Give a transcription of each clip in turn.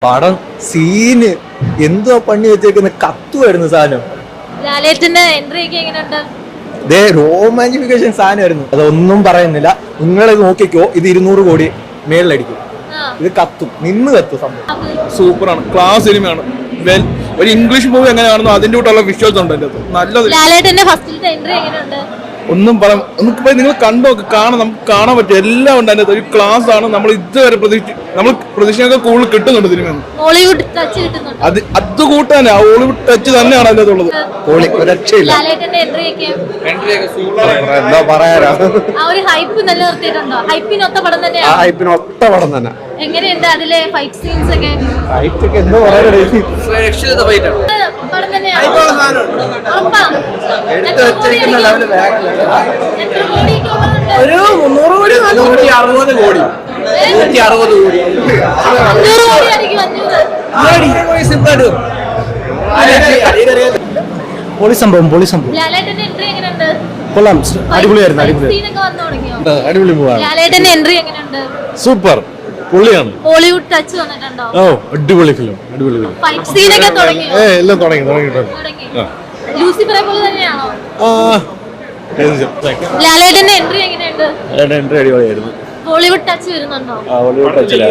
പടം സീന് എന്തോ പണി വെച്ചേക്കുന്ന കത്തുവായിരുന്നു സാധനം. ലാലേട്ടന്റെ എൻട്രി ഒക്കെ എങ്ങനെയുണ്ട്? റോമാഞ്ചിഫിക്കേഷൻ സാധനമായിരുന്നു. അതൊന്നും പറയുന്നില്ല. നിങ്ങളിത് നോക്കിക്കോ, ഇത് 200 കോടി മേളിലടിക്കും. ഇത് കത്തും, നിന്ന് കത്തും സംഭവം. സൂപ്പറാണ്, ക്ലാസ് സിനിമയാണ്. ഒരു ഇംഗ്ലീഷ് മൂവി എങ്ങനെയാണെന്നോ അതിന്റെ കൂട്ടുള്ള വിഷ്വൽസ് ഉണ്ട് അതിന്റെ അകത്ത്. നല്ലത്. ലാലേട്ടന്റെ ഫസ്റ്റിലത്തെ എൻട്രി എങ്ങനെയുണ്ട്? ഒന്നും പറയാം, നമുക്ക് നിങ്ങൾ കണ്ടോക്ക്, നമുക്ക് കാണാൻ പറ്റും. എല്ലാം ഉണ്ട് അതിന്റെ അകത്ത്. ഒരു ക്ലാസ് ആണ്. നമ്മൾ ഇതുവരെ പ്രതീക്ഷയൊക്കെ കൂടുതൽ കിട്ടുന്നുണ്ട് സിനിമ. ഹോളിവുഡ് ടച്ച് കിട്ടുന്നുണ്ട്. അത് കൂട്ടാനാ, ഹോളിവുഡ് ടച്ച് തന്നെയാണ് അതിന്റെ അകത്തുള്ളത്. ലാലേട്ടന്റെ എൻട്രി ഒക്കെ എന്താ പറയാ, ആ ഒരു ഹൈപ്പ് നിലനിർത്തിയിട്ടുണ്ടോ? ഹൈപ്പിനൊത്ത പടം തന്നെയാണ്. ഹൈപ്പിനൊത്ത പടം തന്നെ. എങ്ങനെയുണ്ട് അതിലെ ഫൈറ്റ് സീൻസ് ഒക്കെ? ഹൈപ്പൊക്കെ എന്തോ പറയാ, പടം തന്നെയാണ്. ഉറപ്പാ? എത്ര കോടി ഒരു 300 കോടി 160 കോടി 160 കോടി 500 കോടി ആയിരിക്കും. 500 പൊളി സംഭവം. ലാലേട്ടന്റെ എൻട്രി എങ്ങനെയുണ്ട്? കൊള്ളാം, അടിപൊളിയായിരുന്നു. സീനൊക്കെ വന്നു തുടങ്ങിയോ? അടിപൊളി മൂവാണ്. ലാലേട്ടന്റെ എൻട്രി എങ്ങനെയുണ്ട്? സൂപ്പർ, പൊളിയാണ്. ഹോളിവുഡ് ടച്ച് വന്നിട്ടുണ്ടോ? അടിപൊളി ഫിലിം. ഫൈറ്റ് സീനൊക്കെ തുടങ്ങിയോ? എല്ലാം തുടങ്ങിയിട്ടുണ്ട്. ലൂസിഫറെ പോലെ തന്നെയാണോ? ലാലേട്ടന്റെ എൻട്രി എങ്ങനെയുണ്ട്? എൻട്രി അടിപൊളിയായിരുന്നു. ഹോളിവുഡ് ടച്ച് വരുന്നുണ്ടോ? ഹോളിവുഡ് ടച്ചില്ല.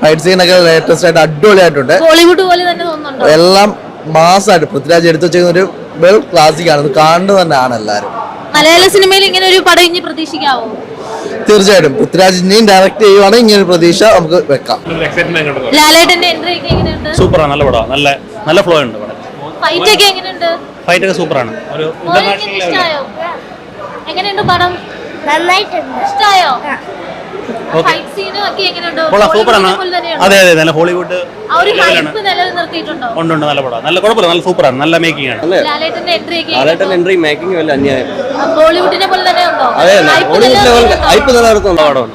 ഫൈറ്റ് സീനൊക്കെ ലേറ്റസ്റ്റ് ആയിട്ട് അടിപൊളിയായിട്ടുണ്ട്. ഹോളിവുഡ് പോലെ തന്നെ തോന്നുന്നുണ്ടോ? എല്ലാം മാസമായിട്ട് പൃഥ്വിരാജ് എടുത്തു വെച്ചിരുന്ന ഒരു വെൽ ക്ലാസിക് ആണ്. ഇത് കാണുന്നത് തന്നെയാണ് എല്ലാവരും. മലയാള സിനിമയിൽ ഇങ്ങനെ ഒരു പടം ഇനി പ്രതീക്ഷിക്കാവോ? തീർച്ചയായിട്ടും പൃഥ്വിരാജ് ഇനിയും ഡയറക്ട് ചെയ്യുവാണെങ്കിൽ ഇങ്ങനെ ഒരു പ്രതീക്ഷ നമുക്ക് വെക്കാം. ലാലേട്ടന്റെ എൻട്രി ഒക്കെ എങ്ങനെയുണ്ട്? സൂപ്പറാണ്, നല്ല പടം, നല്ല ഫ്ലോ ഉണ്ട്. ഫൈറ്റ് ഒക്കെ എങ്ങനെയുണ്ട്? ഫൈറ്റ് ഒക്കെ സൂപ്പറാണ്. ഒരു ഇഷ്ടമായോ? എങ്ങനെയുണ്ട് പടം? നന്നായിട്ടുണ്ട്. ഇഷ്ടമായോ? ഫൈറ്റ് സീനും ഒക്കെ എങ്ങനെയുണ്ട്? സൂപ്പറാണ്. അതെ, നല്ല ഹോളിവുഡ് ആ ഒരു ഹൈപ്പ് നിലനിർത്തിയിട്ടുണ്ടോ? ഉണ്ട്, നല്ല പടം, നല്ല കുഴപ്പമില്ല, നല്ല സൂപ്പറാണ്, നല്ല മേക്കിംഗ് ആണ്. ലാലേട്ടന്റെ എൻട്രി ഒക്കെ എൻട്രി മേക്കിംഗ് വല്ല അന്യായം. ബോളിവുഡിനെ പോലെ തന്നെ ഉണ്ടോ? ഹൈപ്പ് നിലനിർത്തുന്ന പടമാണ്.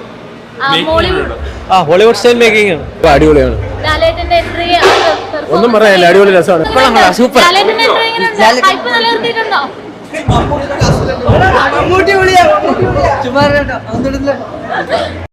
ഹോളിവുഡ് സ്റ്റൈൽ മേക്കിംഗ് ആണ്. അടിപൊളിയാണ്. ലാലേട്ടന്റെ എൻട്രി ഒന്നും പറയാനില്ല, അടിപൊളി രസമാണ്. സൂപ്പർ. ലാലേട്ടന്റെ എൻട്രി എങ്ങനെയുണ്ട്? ഹൈപ്പ് നിലനിർത്തിയിട്ടുണ്ടോ?